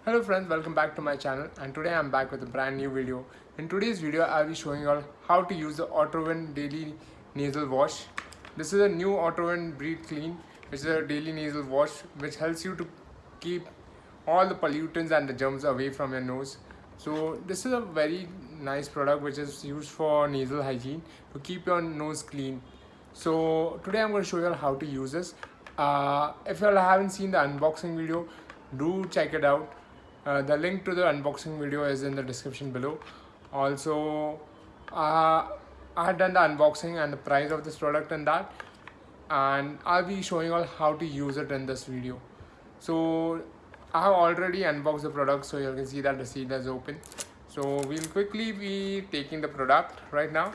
Hello friends, welcome back to my channel, and today I'm back with a brand new video. In today's video I'll be showing you all how to use the Otrivin Daily Nasal Wash. This is a new Otrivin Breathe Clean, which is a daily nasal wash which helps you to keep all the pollutants and the germs away from your nose. So this is a very nice product which is used for nasal hygiene to keep your nose clean. So today I'm going to show you all how to use this. If you all haven't seen the unboxing video, do check it out. The link to the unboxing video is in the description below. Also, I had done the unboxing and the price of this product and that, and I'll be showing you all how to use it in this video. So I have already unboxed the product, so you can see that the seal is open. So we'll quickly be taking the product right now,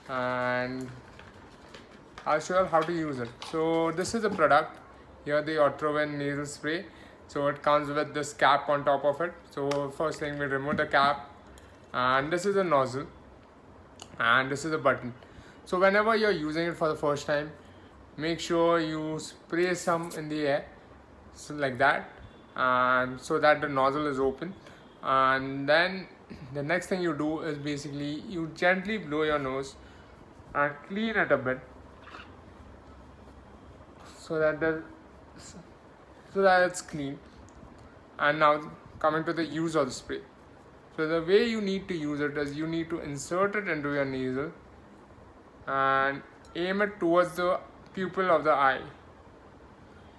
and I'll show you how to use it. So this is the product. Here the Otrivin nasal spray. So it comes with this cap on top of it. So first thing, we remove the cap, and this is a nozzle, and this is a button. So whenever you're using it for the first time, make sure you spray some in the air, so like that, and so that the nozzle is open. And then the next thing you do is basically you gently blow your nose and clean it a bit, so that it's clean. And now coming to the use of the spray. So the way you need to use it is you need to insert it into your nasal and aim it towards the pupil of the eye.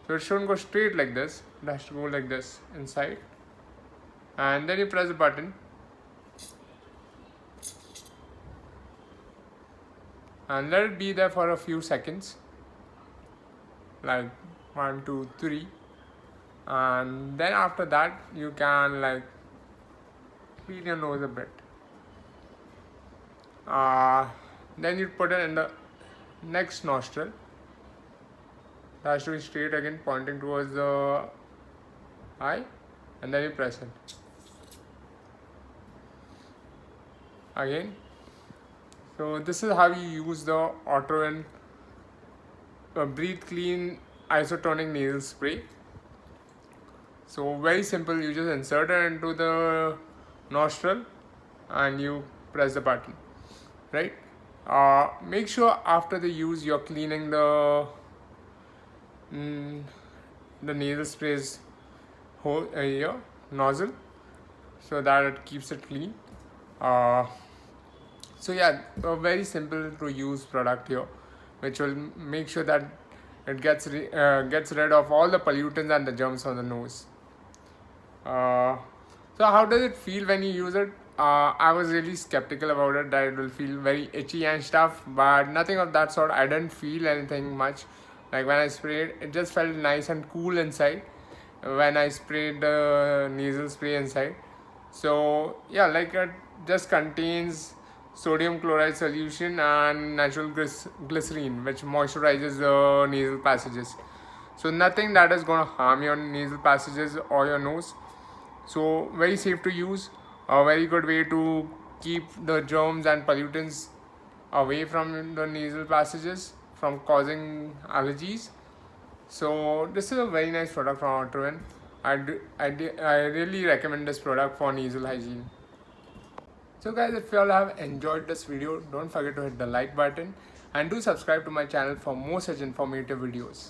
So it shouldn't go straight like this, it has to go like this inside. And then you press the button, and let it be there for a few seconds, like 1, 2, 3. And then after that you can like clean your nose a bit. Then you put it in the next nostril. It has to be straight again, pointing towards the eye, and then you press it again. So this is how you use the Otrivin Breathe Clean Isotonic Nasal Spray. So very simple, you just insert it into the nostril and you press the button, right? Make sure after the use you're cleaning the nasal spray's hole, your nozzle, so that it keeps it clean. So yeah, a very simple to use product here, which will make sure that it gets rid of all the pollutants and the germs on the nose. So how does it feel when you use it? I was really skeptical about it, that it will feel very itchy and stuff, but nothing of that sort. I didn't feel anything much. Like when I sprayed, it just felt nice and cool inside when I sprayed the nasal spray inside. So yeah, like it just contains sodium chloride solution and natural glycerin, which moisturizes the nasal passages. So nothing that is going to harm your nasal passages or your nose. So very safe to use, a very good way to keep the germs and pollutants away from the nasal passages from causing allergies. So this is a very nice product from Otrivin. I really recommend this product for nasal hygiene. So guys, if you all have enjoyed this video, don't forget to hit the like button and do subscribe to my channel for more such informative videos.